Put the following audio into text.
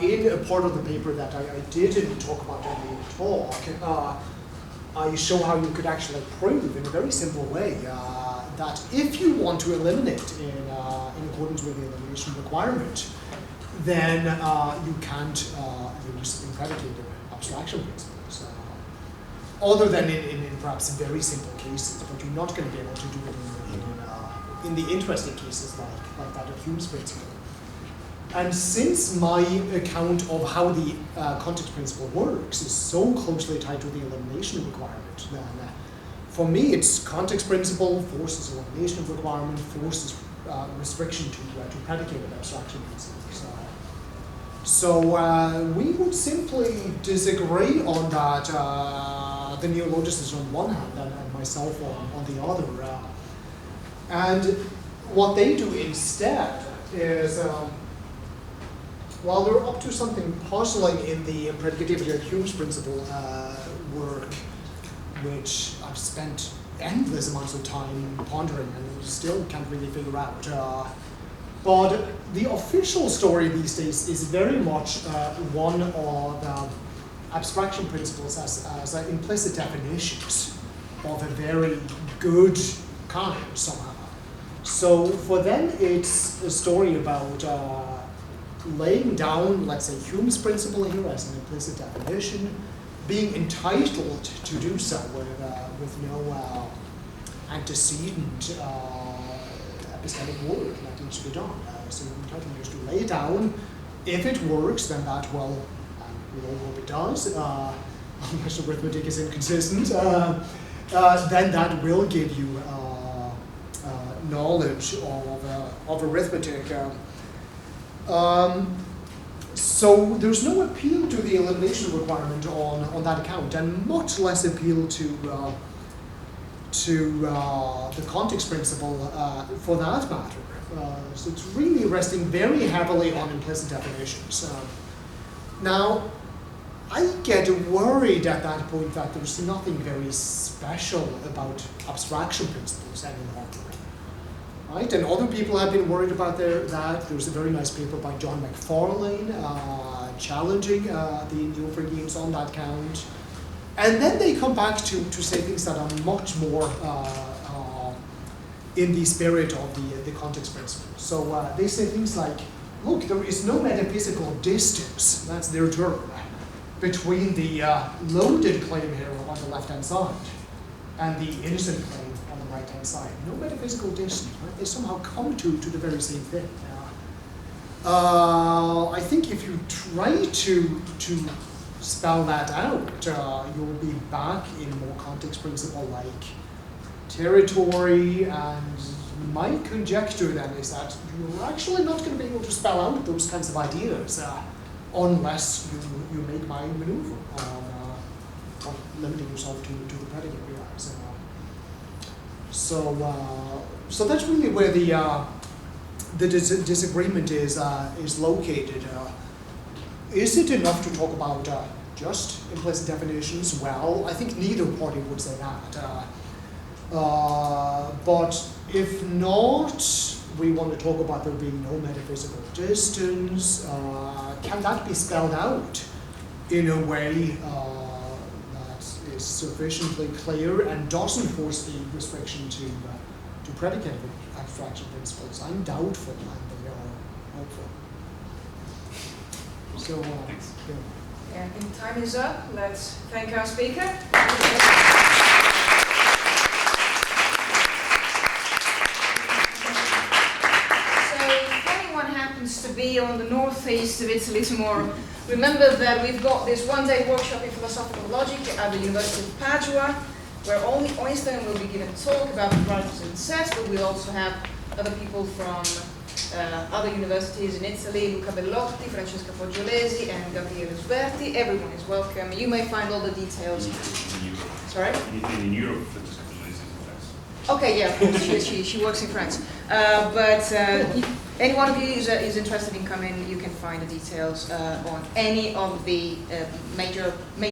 In a part of the paper that I didn't talk about in the talk, I show how you could actually prove in a very simple way that if you want to eliminate in accordance with the elimination requirement, then you can't use predicated abstraction principles. Other than in perhaps very simple cases, but you're not going to be able to do it in the interesting cases like that of Hume's principle. And since my account of how the context principle works is so closely tied to the elimination requirement, then for me it's context principle forces elimination requirement, forces restriction to predicated abstraction principles. So we would simply disagree on that, the neologicists on one hand and myself on the other. And what they do instead is, while they're up to something puzzling in the predicativity of Hume's principle work, which I've spent endless amounts of time pondering and still can't really figure out. But the official story these days is very much one of abstraction principles as implicit definitions of a very good kind somehow. So for them it's a story about laying down, let's say, Hume's principle here as an implicit definition, being entitled to do so with no antecedent epistemic work that needs to be done. So you're entitled just to lay down. If it works, then that will, we all hope it does, unless arithmetic is inconsistent, then that will give you knowledge of arithmetic. So there's no appeal to the elimination requirement on that account, and much less appeal to the context principle for that matter. So it's really resting very heavily on implicit definitions. Now, I get worried at that point that there's nothing very special about abstraction principles any longer. Right? And other people have been worried about that. There's a very nice paper by John McFarlane challenging the neo-Fregeans on that count. And then they come back to say things that are much more in the spirit of the context principle. So they say things like, look, there is no metaphysical distance, that's their term, between the loaded claim here on the left-hand side and the innocent claim on the right-hand side. No metaphysical distance, right? They somehow come to the very same thing. I think if you try to spell that out, you'll be back in more context principle-like territory, and my conjecture then is that you're actually not going to be able to spell out those kinds of ideas unless you make my maneuver on limiting yourself to the predicate realize. So that's really where the disagreement is located. Is it enough to talk about just implicit definitions? Well, I think neither party would say that. But if not, we want to talk about there being no metaphysical distance. Can that be spelled out in a way that is sufficiently clear and doesn't force the restriction to predicate abstraction principles? I'm doubtful, and they are hopeful. So, yeah, I think time is up. Let's thank our speaker. To be on the northeast of Italy tomorrow, remember that we've got this one-day workshop in philosophical logic at the University of Padua, where only Øystein will be giving a talk about varieties and sets, but we'll also have other people from other universities in Italy, Luca Bellotti, Francesca Foggiolesi, and Gabriele Sberti. Everyone is welcome. You may find all the details. Sorry? In Europe, Francesca Foggiolesi in France. Okay, yeah, of course, she works in France. But any one of you is interested in coming, you can find the details on any of the major